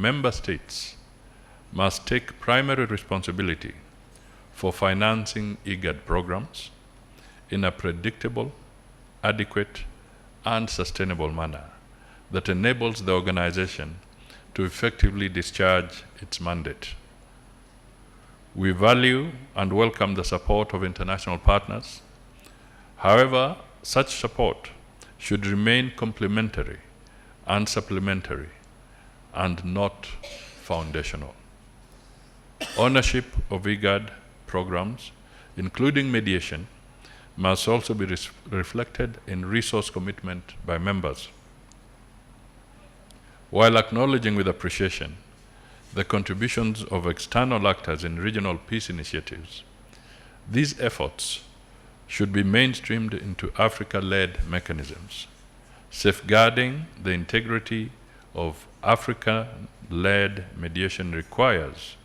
member states must take primary responsibility for financing IGAD programs in a predictable, adequate, and sustainable manner that enables the organization to effectively discharge its mandate. We value and welcome the support of international partners. However, such support should remain complementary and supplementary and not foundational. Ownership of IGAD programs, including mediation, must also be reflected in resource commitment by members. While acknowledging with appreciation the contributions of external actors in regional peace initiatives, these efforts should be mainstreamed into Africa-led mechanisms. Safeguarding the integrity of Africa-led mediation requires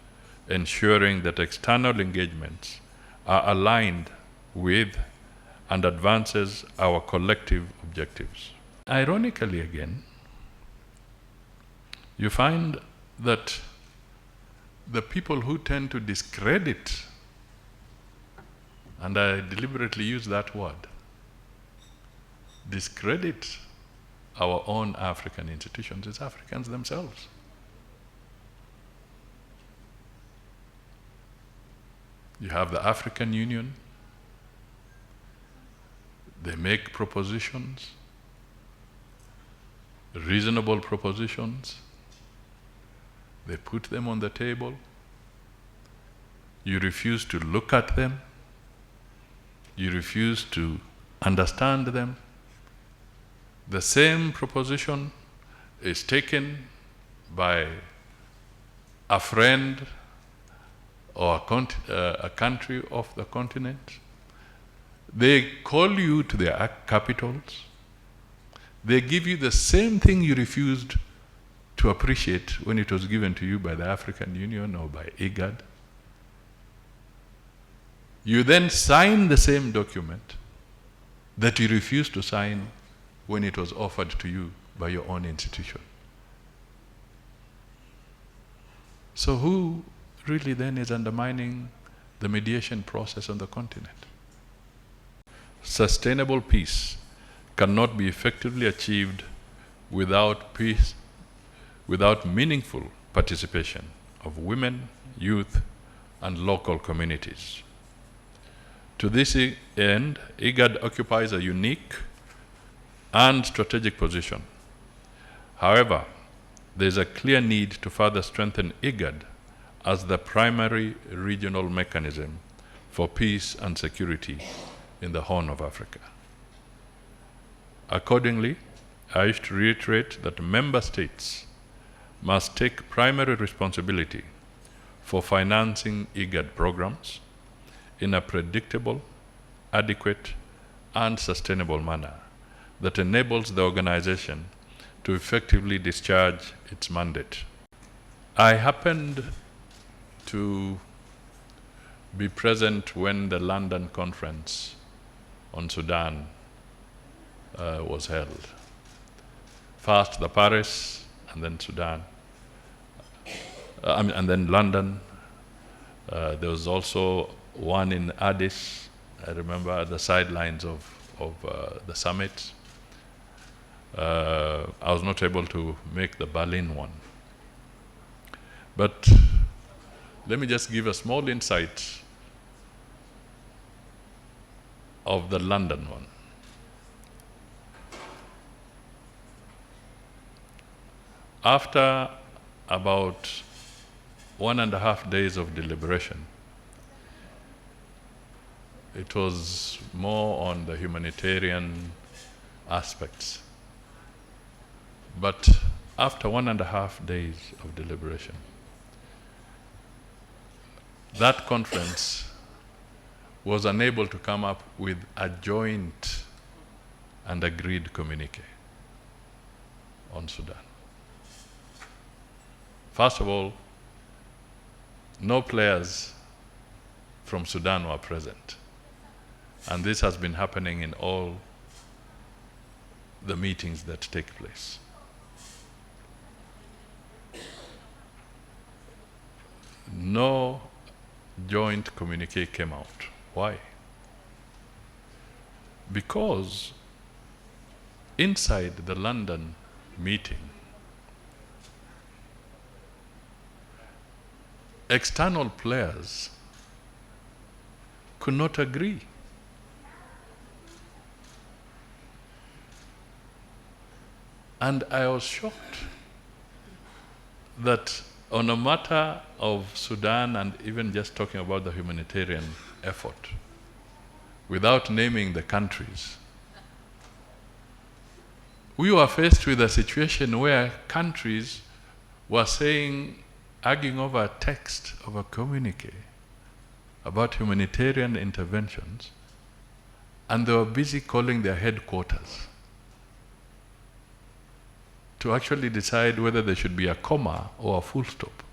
ensuring that external engagements are aligned with and advances our collective objectives. Ironically again, you find that the people who tend to discredit, and I deliberately use that word, discredit our own African institutions is Africans themselves. You have the African Union. They make propositions, reasonable propositions. They put them on the table. You refuse to look at them. You refuse to understand them. The same proposition is taken by a friend or a country of the continent. They call you to their capitals. They give you the same thing you refused to appreciate when it was given to you by the African Union or by IGAD. You then sign the same document that you refused to sign when it was offered to you by your own institution. So who really then is undermining the mediation process on the continent? Sustainable peace cannot be effectively achieved without meaningful participation of women, youth, and local communities. To this end, IGAD occupies a unique and strategic position. However, there is a clear need to further strengthen IGAD as the primary regional mechanism for peace and security in the Horn of Africa. Accordingly, I wish to reiterate that member states must take primary responsibility for financing IGAD programs in a predictable, adequate, and sustainable manner that enables the organization to effectively discharge its mandate. I happened to be present when the London conference on Sudan was held. First the Paris, and then Sudan, and then London. There was also one in Addis, I remember, at the sidelines of the summit. I was not able to make the Berlin one. But let me just give a small insight of the London one. After about 1.5 days of deliberation, it was more on the humanitarian aspects. But after 1.5 days of deliberation, that conference was unable to come up with a joint and agreed communique on Sudan. First of all, no players from Sudan were present. And this has been happening in all the meetings that take place. no joint communique came out. Why? Because inside the London meeting, external players could not agree. And I was shocked that on a matter of Sudan, and even just talking about the humanitarian effort, without naming the countries, we were faced with a situation where countries were arguing over a text of a communique about humanitarian interventions, and they were busy calling their headquarters to actually decide whether there should be a comma or a full stop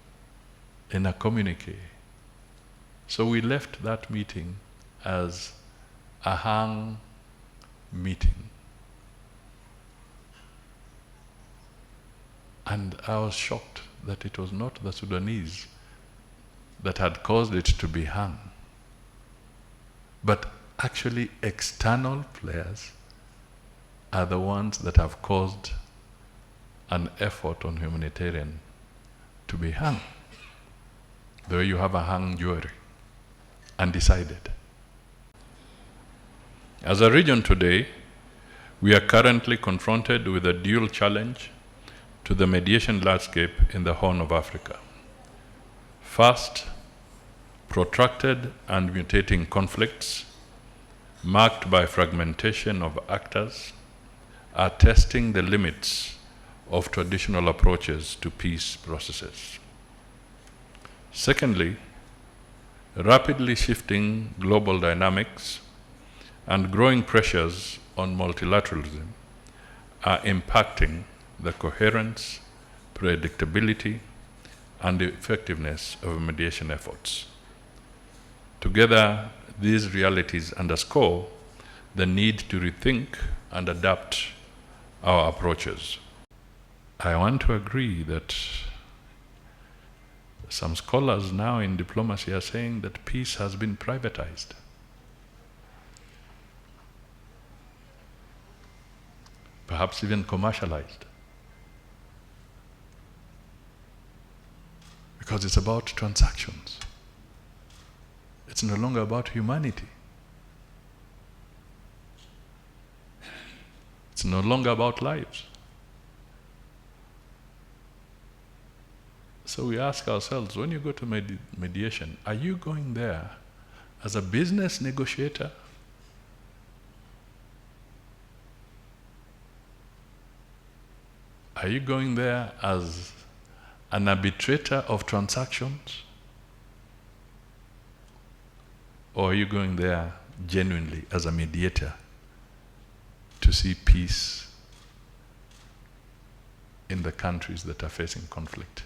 in a communique. So we left that meeting as a hung meeting. And I was shocked that it was not the Sudanese that had caused it to be hung, but actually external players are the ones that have caused an effort on humanitarian to be hung, the way you have a hung jury, undecided. As a region today, we are currently confronted with a dual challenge to the mediation landscape in the Horn of Africa. First, protracted and mutating conflicts marked by fragmentation of actors are testing the limits of traditional approaches to peace processes. Secondly, rapidly shifting global dynamics and growing pressures on multilateralism are impacting the coherence, predictability, and effectiveness of mediation efforts. Together, these realities underscore the need to rethink and adapt our approaches. I want to agree that some scholars now in diplomacy are saying that peace has been privatized. Perhaps even commercialized. Because it's about transactions. It's no longer about humanity. It's no longer about lives. So we ask ourselves, when you go to mediation, are you going there as a business negotiator? Are you going there as an arbitrator of transactions? Or are you going there genuinely as a mediator to see peace in the countries that are facing conflict?